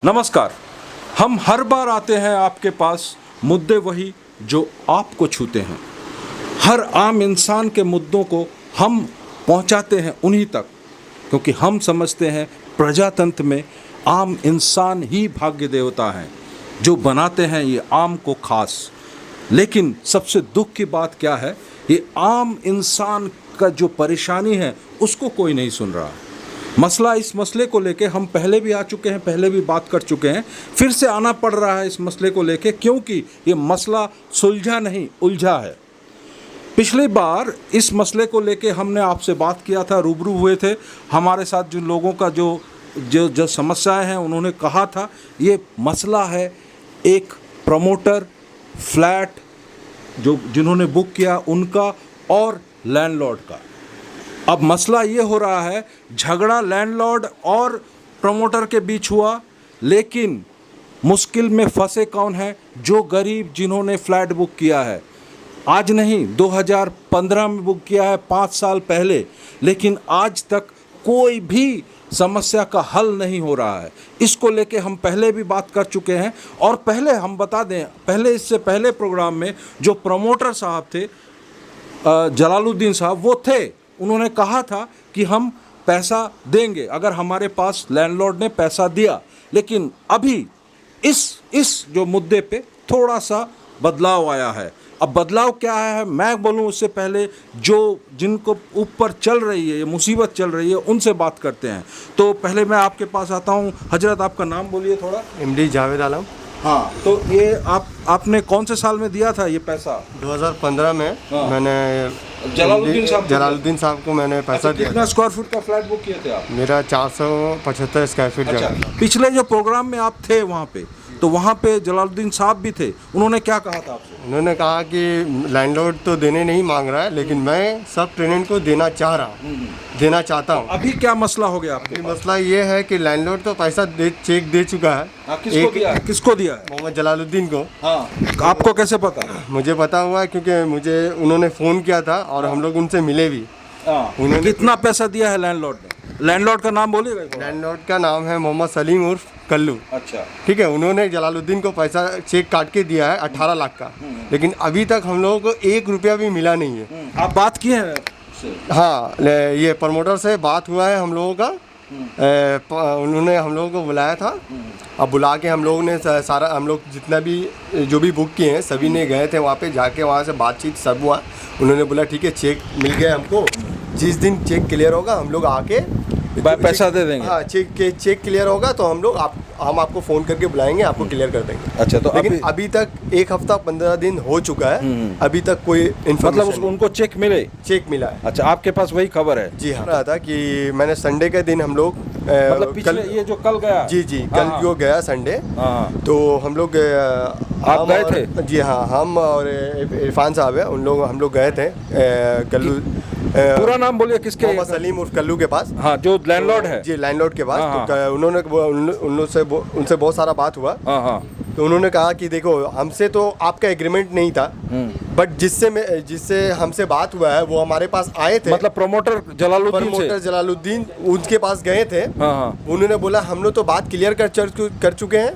नमस्कार। हम हर बार आते हैं आपके पास, मुद्दे वही जो आपको छूते हैं। हर आम इंसान के मुद्दों को हम पहुंचाते हैं उन्हीं तक, क्योंकि हम समझते हैं प्रजातंत्र में आम इंसान ही भाग्य देवता हैं, जो बनाते हैं ये आम को खास। लेकिन सबसे दुख की बात क्या है, ये आम इंसान का जो परेशानी है उसको कोई नहीं सुन रहा। इस मसले को लेके हम पहले भी आ चुके हैं, पहले भी बात कर चुके हैं, फिर से आना पड़ रहा है इस मसले को लेके, क्योंकि ये मसला सुलझा नहीं उलझा है। पिछली बार इस मसले को लेके हमने आपसे बात किया था, रूबरू हुए थे। हमारे साथ जिन लोगों का जो समस्याएं हैं, उन्होंने कहा था ये मसला है एक प्रमोटर, फ्लैट जिन्होंने बुक किया उनका और लैंडलॉर्ड का। अब मसला ये हो रहा है, झगड़ा लैंडलॉर्ड और प्रमोटर के बीच हुआ, लेकिन मुश्किल में फंसे कौन है? जो गरीब जिन्होंने फ्लैट बुक किया है। आज नहीं, 2015 में बुक किया है, 5 साल पहले, लेकिन आज तक कोई भी समस्या का हल नहीं हो रहा है। इसको लेके हम पहले भी बात कर चुके हैं। और पहले हम बता दें, इससे पहले प्रोग्राम में जो प्रमोटर साहब थे, जलालुद्दीन साहब, वो थे, उन्होंने कहा था कि हम पैसा देंगे अगर हमारे पास लैंडलॉर्ड ने पैसा दिया। लेकिन अभी इस जो मुद्दे पे थोड़ा सा बदलाव आया है। अब बदलाव क्या है मैं बोलूं उससे पहले जिनको ऊपर चल रही है ये मुसीबत चल रही है, उनसे बात करते हैं। तो पहले मैं आपके पास आता हूं। हजरत, आपका नाम बोलिए थोड़ा। एमडी जावेद आलम। हाँ, तो ये आपने कौन से साल में दिया था ये पैसा? 2015 में। हाँ। मैंने जलालुद्दीन साहब को मैंने पैसा दिया। कितना स्क्वायर फुट का फ्लैट बुक किए थे आप? मेरा 475 स्क्वायर फीट अच्छा, जगह। पिछले जो प्रोग्राम में आप थे वहाँ पे, तो वहाँ पे जलालुद्दीन साहब भी थे। उन्होंने क्या कहा था आपसे? उन्होंने कहा कि लैंडलॉर्ड तो देने नहीं मांग रहा है, लेकिन मैं सब टेनेंट को देना चाहता हूँ। अभी क्या मसला हो गया आपके? मसला ये है कि लैंडलॉर्ड तो पैसा चेक दे चुका है। किसको दिया है? मोहम्मद जलालुद्दीन को। हाँ, आपको कैसे पता? मुझे पता हुआ है क्योंकि उन्होंने फ़ोन किया था और हम लोग उनसे मिले भी। उन्होंने कितना पैसा दिया है लैंडलॉर्ड ने? लैंडलॉर्ड का नाम बोलिएगा। लैंडलॉर्ड का नाम है मोहम्मद सलीम उर्फ कल्लू। अच्छा, ठीक है। उन्होंने जलालुद्दीन को पैसा चेक काट के दिया है 18 लाख का, लेकिन अभी तक हम लोगों को 1 रुपया भी मिला नहीं है। आप बात किए हैं? हाँ, ये प्रमोटर से बात हुआ है हम लोगों का। उन्होंने हम लोगों को बुलाया था। अब बुला के हम लोगों ने सारा, हम लोग जितना भी जो भी बुक किए हैं सभी ने गए थे वहाँ पे, जाके वहाँ से बातचीत सब हुआ। उन्होंने बोला ठीक है, चेक मिल गया हमको, जिस दिन चेक क्लियर होगा हम लोग आके पैसा दे देंगे। हाँ, चेक क्लियर होगा तो हम आपको फ़ोन करके बुलाएंगे, आपको क्लियर कर देंगे। अच्छा, तो लेकिन अभी तक 1 हफ्ता 15 दिन हो चुका है, अभी तक कोई मतलब उनको चेक मिला है? अच्छा, आपके पास वही खबर है? जी हाँ। रहा था कि मैंने संडे के दिन हम लोग मतलब कल, ये जो कल गया? जी, कल जो गया संडे, तो हम लोग आप गए थे? जी हाँ, हम और इरफान साहब है, हम लोग गए थे कल्लू। पूरा नाम बोलिए किसके? मोहम्मद सलीम उर्फ कल्लू के पास। हाँ, जो लैंडलॉर्ड है। जी, लैंडलॉर्ड के पास। तो उनसे बहुत सारा बात हुआ। तो उन्होंने कहा कि देखो, हमसे तो आपका एग्रीमेंट नहीं था, बट जिससे हमसे बात हुआ है वो हमारे पास आए थे। मतलब प्रमोटर जलालुद्दीन उनके पास गए थे। उन्होंने बोला हम लोग तो बात क्लियर कर चुके हैं,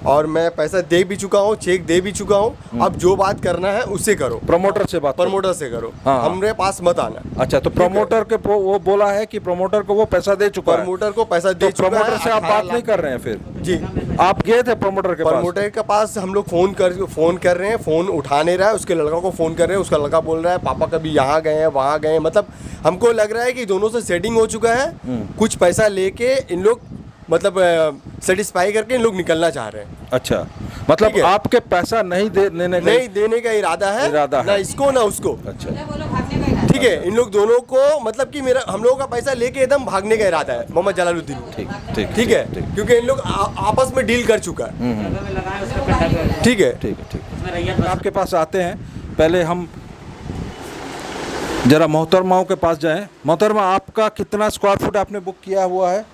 और मैं पैसा दे भी चुका हूँ, चेक दे भी चुका हूँ। अब जो बात करना है उससे करो, प्रमोटर से करो, हमारे पास मत आना। अच्छा, तो प्रमोटर के वो बोला है कि प्रमोटर को वो पैसा दे चुका है। प्रमोटर को पैसा दे चुका है। प्रमोटर से आप बात नहीं कर रहे हैं फिर? जी, आप गए थे प्रमोटर के पास। हम लोग फोन कर रहे हैं, फोन उठा नहीं रहा है। उसके लड़का को फोन कर रहे हैं, उसका लड़का बोल रहा है पापा कभी यहाँ गए हैं वहाँ गए हैं। मतलब हमको लग रहा है कि दोनों से सेटिंग हो चुका है। कुछ पैसा लेके इन लोग मतलब सेटिस्फाई करके इन लोग निकलना चाह रहे हैं। अच्छा, मतलब आपके पैसा नहीं देने का इरादा है ना इसको ना उसको। अच्छा, ठीक है। इन लोग दोनों को मतलब कि हम लोगों का पैसा लेके एकदम भागने का इरादा है मोहम्मद जलालुद्दीन। ठीक है, क्योंकि इन लोग आपस में डील कर चुका है। ठीक है। आपके पास आते हैं, पहले हम जरा मोहतरमाओं के पास जाएं। मोहतरमा, आपका कितना स्क्वायर फुट आपने बुक किया हुआ है?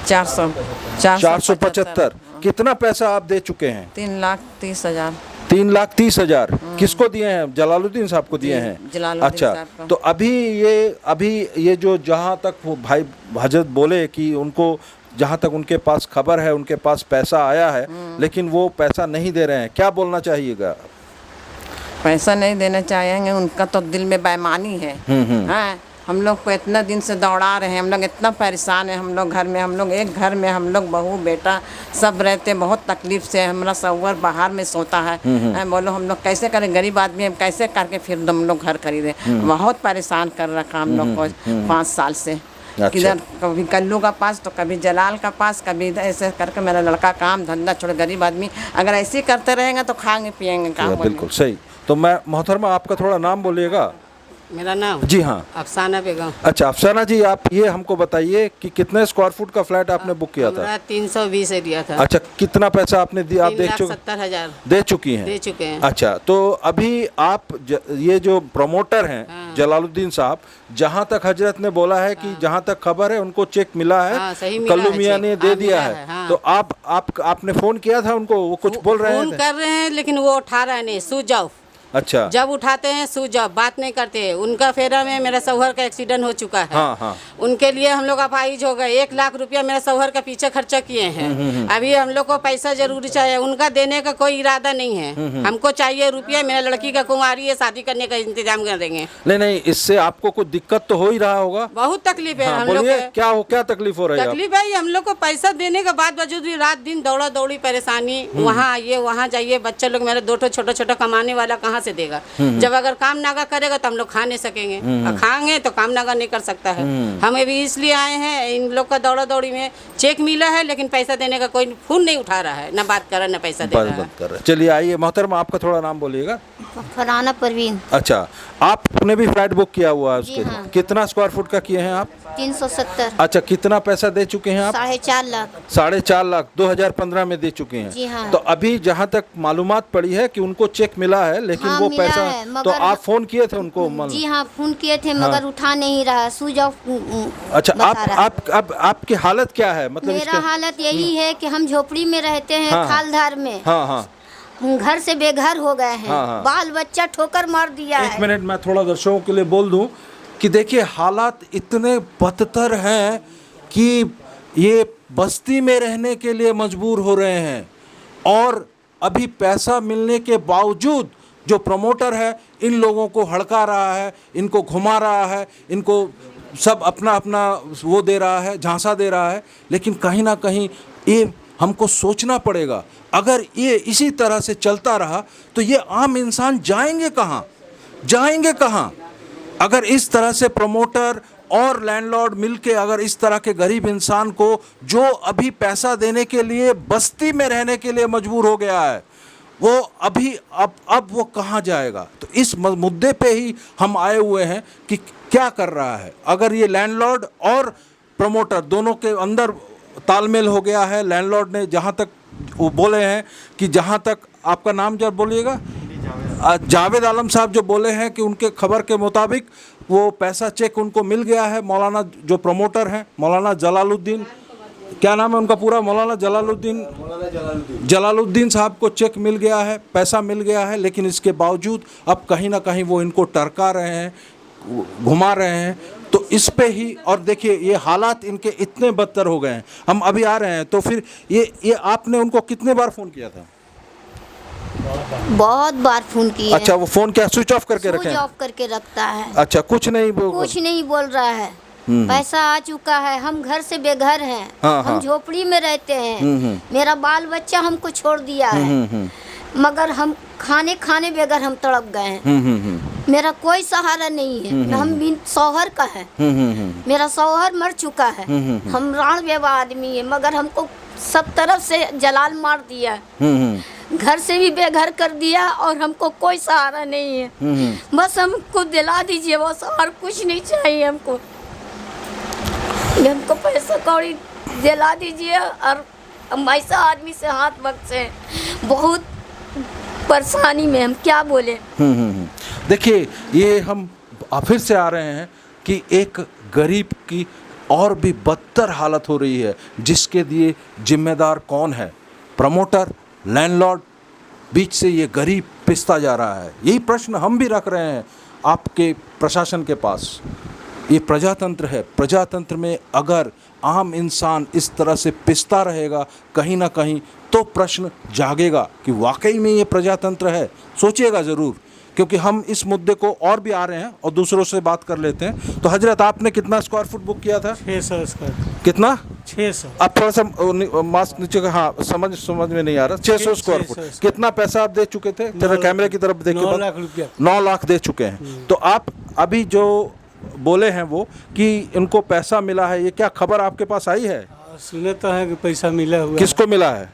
475। कितना पैसा आप दे चुके हैं? 3,30,000। 3,30,000 किसको दिए हैं? जलालुद्दीन साहब को दिए हैं। अच्छा, तो अभी ये जो जहाँ तक वो भाई हजरत बोले कि उनको जहाँ तक उनके पास खबर है उनके पास पैसा आया है, लेकिन वो पैसा नहीं दे रहे हैं, क्या बोलना चाहिएगा? पैसा नहीं देना चाहेंगे, उनका तो दिल में बेईमानी है। हाँ, हम लोग को इतना दिन से दौड़ा रहे हैं, हम लोग इतना परेशान है। हम लोग घर में, हम लोग एक घर में, हम लोग बहू बेटा सब रहते, बहुत तकलीफ से। हमारा सौवर बाहर में सोता है। बोलो हम लोग कैसे करें, गरीब आदमी हम कैसे करके फिर हम लोग घर खरीदे। बहुत परेशान कर रखा हम लोग को 5 साल से। अच्छा। किधर कभी कल्लू का पास तो कभी जलाल का पास, कभी इधर ऐसे करके मेरा लड़का काम धंधा छोड़, गरीब आदमी अगर ऐसे ही करते रहेंगे तो खाएंगे पिएंगे काम। बिल्कुल सही। तो मैं मोहतरमा आपका थोड़ा नाम बोलिएगा। मेरा नाम जी हाँ। अफसाना बेगम। अच्छा अफसाना जी, आप ये हमको बताइए कि कितने स्क्वायर फुट का फ्लैट आपने बुक किया था? 320 एरिया था। अच्छा, कितना पैसा आपने दिया? आप 3,70,000 दे चुकी हैं? दे चुके हैं। अच्छा, तो अभी आप ये जो प्रमोटर हैं जलालुद्दीन साहब, जहाँ तक हजरत ने बोला है कि जहाँ तक खबर है उनको चेक मिला है, सही मिला कल्लू है, मियाँ ने दे दिया मिला है। हाँ। तो आपने फोन किया था उनको? वो कुछ बोल रहे फोन हैं? कर रहे हैं लेकिन वो उठा रहे नहीं। सो जाओ, अच्छा, जब उठाते हैं सो जाओ, बात नहीं करते। उनका फेरा में मेरा शौहर का एक्सीडेंट हो चुका है। हाँ हाँ। उनके लिए हम लोग अपाहिज हो गए। 1 लाख रुपया मेरे शौहर का पीछे खर्चा किए हैं। अभी हम लोग को पैसा जरूरी चाहिए, उनका देने का कोई इरादा नहीं है। हमको चाहिए रुपया। मेरा लड़की का कुंवारी है, शादी करने का इंतजाम कर देंगे। नहीं, इससे आपको कुछ दिक्कत तो हो ही रहा होगा। बहुत तकलीफ है हम लोग बोलिए, को। क्या तकलीफ हो रही है? तकलीफ है हम लोग को पैसा देने के बाद वजूद भी रात दिन दौड़ा दौड़ी परेशानी। वहाँ आइए वहाँ जाइए, बच्चे लोग मेरे 2 छोटा छोटा कमाने वाला कहाँ से देगा? जब अगर काम नागा करेगा तो हम लोग खा नहीं सकेंगे, और खाएंगे तो काम नागा नहीं कर सकता है। हम अभी इसलिए आए हैं। इन लोग का दौड़ा दौड़ी में चेक मिला है लेकिन पैसा देने का कोई फोन नहीं उठा रहा है, ना बात कर रहा है ना पैसा दे रहा है। चलिए आइए मोहतरमा, आपका थोड़ा नाम बोलिएगा। फरहाना परवीन। अच्छा, आपने भी फ्लैट बुक किया हुआ है उसके? हाँ। कितना स्क्वायर फुट का किए हैं आप? 370। अच्छा, कितना पैसा दे चुके हैं आप? 4.5 लाख। 4.5 लाख 2015 में दे चुके हैं। जी हाँ। तो अभी जहाँ तक मालूमात पड़ी है कि उनको चेक मिला है, लेकिन हाँ, वो मिला पैसा है, तो मगर आप फोन किए थे उनको? जी हाँ, फोन किए थे मगर उठा नहीं रहा। सूझ ऑफ अच्छा, बता रहा है। अब आपकी हालत क्या है? मतलब मेरा हालत यही है कि हम झोपड़ी में रहते हैं, हाँ, खालधार में। हाँ हाँ। हम घर से बेघर हो गए हैं। हाँ, हाँ। बाल बच्चा ठोकर मार दिया एक है। मिनट, मैं थोड़ा दर्शकों के लिए बोल दूं कि देखिए हालात इतने बदतर हैं कि ये बस्ती में रहने के लिए मजबूर हो रहे हैं, और अभी पैसा मिलने के बावजूद जो प्रमोटर है इन लोगों को हड़का रहा है, इनको घुमा रहा है, इनको सब अपना अपना वो दे रहा है, झांसा दे रहा है। लेकिन कहीं ना कहीं ये हमको सोचना पड़ेगा, अगर ये इसी तरह से चलता रहा तो ये आम इंसान जाएंगे कहाँ? जाएंगे कहाँ? अगर इस तरह से प्रमोटर और लैंडलॉर्ड मिलके अगर इस तरह के गरीब इंसान को, जो अभी पैसा देने के लिए बस्ती में रहने के लिए मजबूर हो गया है, वो अभी अब वो कहाँ जाएगा? तो इस मुद्दे पे ही हम आए हुए हैं कि क्या कर रहा है। अगर ये लैंडलॉर्ड और प्रमोटर दोनों के अंदर तालमेल हो गया है, लैंडलॉर्ड ने जहाँ तक वो बोले हैं कि जहाँ तक आपका नाम जब बोलिएगा, जावेद आलम साहब जो बोले हैं कि उनके खबर के मुताबिक वो पैसा चेक उनको मिल गया है। मौलाना जो प्रमोटर हैं, मौलाना जलालुद्दीन, क्या नाम है उनका पूरा? मौलाना जलालुद्दीन साहब को चेक मिल गया है, पैसा मिल गया है, लेकिन इसके बावजूद अब कहीं ना कहीं वो इनको टरका रहे हैं, घुमा रहे हैं। तो इस पे ही, और देखिए ये हालात इनके इतने बदतर हो गए हैं। हम अभी आ रहे हैं, तो फिर ये आपने उनको कितने बार फ़ोन किया था? बहुत बार फोन किए। अच्छा, वो फ़ोन क्या स्विच ऑफ करके रखे? स्विच ऑफ करके रखता है। अच्छा, कुछ नहीं बोल रहा है। पैसा आ चुका है, हम घर से बेघर हैं। हाँ, हम झोपड़ी में रहते हैं। मेरा बाल बच्चा हमको छोड़ दिया है, मगर हम खाने बेघर हम तड़प गए हैं। मेरा कोई सहारा नहीं है। हम भी शौहर का है। मेरा शौहर मर चुका है। हम राण बेवा आदमी है, मगर हमको सब तरफ से जलाल मार दिया, घर से भी बेघर कर दिया, और हमको कोई सहारा नहीं है। बस हमको दिला दीजिए, बस और कुछ नहीं चाहिए हमको पैसा कौड़ी दिला दीजिए। और हम ऐसा आदमी से हाथ बख्शे, बहुत परेशानी में, हम क्या बोले। देखिए, ये हम फिर से आ रहे हैं कि एक गरीब की और भी बदतर हालत हो रही है, जिसके लिए जिम्मेदार कौन है? प्रमोटर, लैंडलॉर्ड, बीच से ये गरीब पिसता जा रहा है। यही प्रश्न हम भी रख रहे हैं आपके प्रशासन के पास। ये प्रजातंत्र है, प्रजातंत्र में अगर आम इंसान इस तरह से पिसता रहेगा कहीं ना कहीं, तो प्रश्न जागेगा कि वाकई में ये प्रजातंत्र है। सोचिएगा ज़रूर, क्योंकि हम इस मुद्दे को और भी आ रहे हैं और दूसरों से बात कर लेते हैं। तो हजरत, आपने कितना स्क्वायर फुट बुक किया था? 600 स्क्वायर। कितना? 600। आप थोड़ा सा मास्क नीचे का, हाँ समझ में नहीं आ रहा। 600 स्क्वायर फुट। कितना पैसा आप दे चुके थे? जरा कैमरे की तरफ देखिए। 9 लाख रुपया। 9 लाख दे चुके हैं। तो आप अभी जो बोले हैं वो कि इनको पैसा मिला है, ये क्या खबर आपके पास आई है? सुने तो है कि पैसा मिला हुआ। किसको मिला है?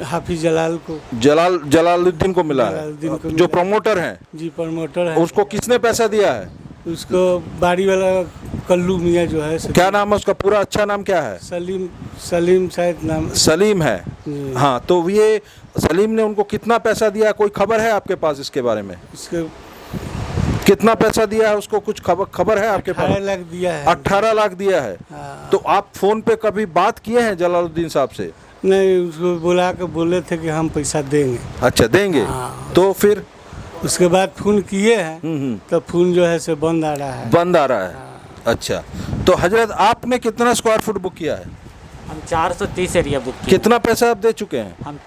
हाफिज जलाल को। जलालुद्दीन को मिला है, जलालुद्दीन को जो मिला। प्रमोटर हैं। जी प्रमोटर है। उसको किसने पैसा दिया है? उसको बाड़ी वाला कल्लू मियाँ जो है। क्या नाम है उसका? पूरा अच्छा नाम क्या है? सलीम शायद नाम। सलीम है। हाँ, तो ये सलीम ने उनको कितना पैसा दिया, कोई खबर है आपके पास इसके बारे में? उसके कितना पैसा दिया है उसको, कुछ खबर है आपके पास? 18 लाख दिया है। 18 लाख दिया है। हाँ। तो आप फोन पे कभी बात किए हैं जलालुद्दीन साहब से? नहीं, उसको बुला के बोले थे कि हम पैसा देंगे। अच्छा, देंगे। हाँ। तो फिर उसके बाद फोन किए हैं तो फोन जो है से बंद आ रहा है। बंद आ रहा है। अच्छा, तो हजरत आपने कितना स्क्वायर फुट बुक किया है? हम 430 एरिया बुक किए। कितना पैसा आप दे चुके हैं? हम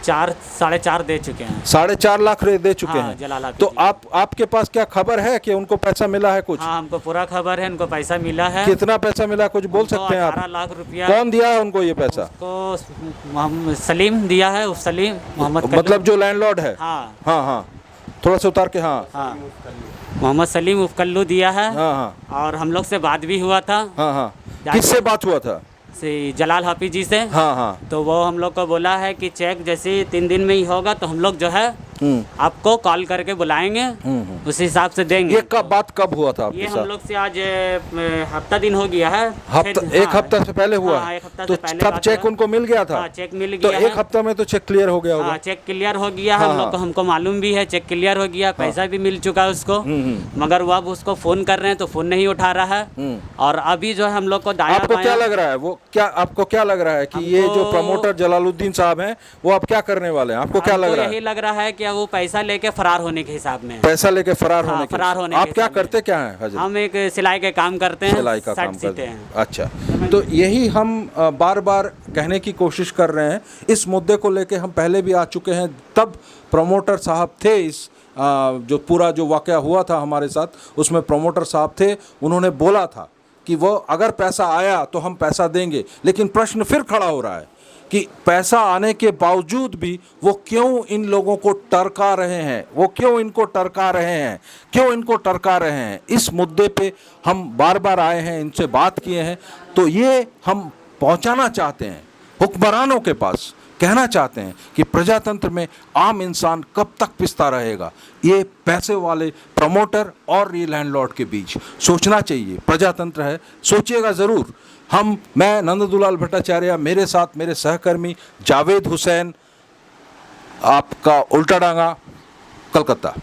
4.5 दे चुके हैं। 4.5 लाख दे चुके हाँ, हैं। जलालाबाद तो की। आपके पास क्या खबर है कि उनको पैसा मिला है कुछ? हाँ, हमको पूरा खबर है, उनको पैसा मिला है। कितना पैसा मिला, कुछ बोल उनको सकते हैं 18 आप? लाख रुपया। कौन दिया है उनको ये पैसा? उसको सलीम दिया है। उस सलीम मोहम्मद मतलब जो लैंडलॉर्ड है? हाँ हाँ हाँ, थोड़ा सा उतार के। हाँ हाँ, मोहम्मद सलीम उफकल्लू दिया है। हाँ हाँ और हम लोग से बात भी हुआ था, हाँ हाँ। किससे बात हुआ था? से जलाल हाफिज जी से। हाँ हाँ। तो वो हम लोग को बोला है कि चेक जैसे 3 दिन में ही होगा तो हम लोग जो है आपको कॉल करके बुलाएंगे, उस हिसाब से देंगे। ये बात कब हुआ था आपके ये साथ? हम लोग से आज हफ्ता दिन हो गया है। एक हफ्ता से पहले हुआ? हाँ, एक हफ्ता तो से पहले तब बात चेक हुआ। उनको मिल गया था? हाँ, चेक मिल तो गया एक है। हफ्ता में तो चेक क्लियर हो गया होगा? हाँ, चेक क्लियर हो गया है। हम लोग को, हमको मालूम भी है चेक क्लियर हो गया, पैसा भी मिल चुका है उसको। मगर वो अब उसको फोन कर रहे हैं तो फोन नहीं उठा रहा है। और अभी जो है हम लोग को दाया आपको क्या लग रहा है, वो क्या आपको क्या लग रहा है कि ये जो प्रमोटर जलालुद्दीन साहब हैं वो अब क्या करने वाले हैं? आपको क्या लग रहा है? यही लग रहा है कि वो पैसा लेके फरार होने के हिसाब में। पैसा लेके फरार हाँ, होने के? फरार होने आप के क्या हिसाब में। करते क्या हैं हजरत? हम एक सिलाई के काम करते हैं, सिलाई का शर्ट काम सीते करते हैं। हैं। अच्छा, तो यही हम बार बार कहने की कोशिश कर रहे हैं। इस मुद्दे को लेके हम पहले भी आ चुके हैं, तब प्रमोटर साहब थे। इस जो पूरा जो वाक़या हुआ था हमारे साथ, उसमें प्रमोटर साहब थे। उन्होंने बोला था कि वो अगर पैसा आया तो हम पैसा देंगे। लेकिन प्रश्न फिर खड़ा हो रहा है कि पैसा आने के बावजूद भी वो क्यों इन लोगों को टरका रहे हैं, वो क्यों इनको टरका रहे हैं, क्यों इनको टरका रहे हैं। इस मुद्दे पे हम बार बार आए हैं, इनसे बात किए हैं। तो ये हम पहुंचाना चाहते हैं हुक्मरानों के पास, कहना चाहते हैं कि प्रजातंत्र में आम इंसान कब तक पिसता रहेगा। ये पैसे वाले प्रमोटर और ये लैंडलॉर्ड के बीच सोचना चाहिए। प्रजातंत्र है, सोचिएगा ज़रूर। मैं नंददुलाल भट्टाचार्य, मेरे साथ मेरे सहकर्मी जावेद हुसैन, आपका उल्टा डांगा, कलकत्ता।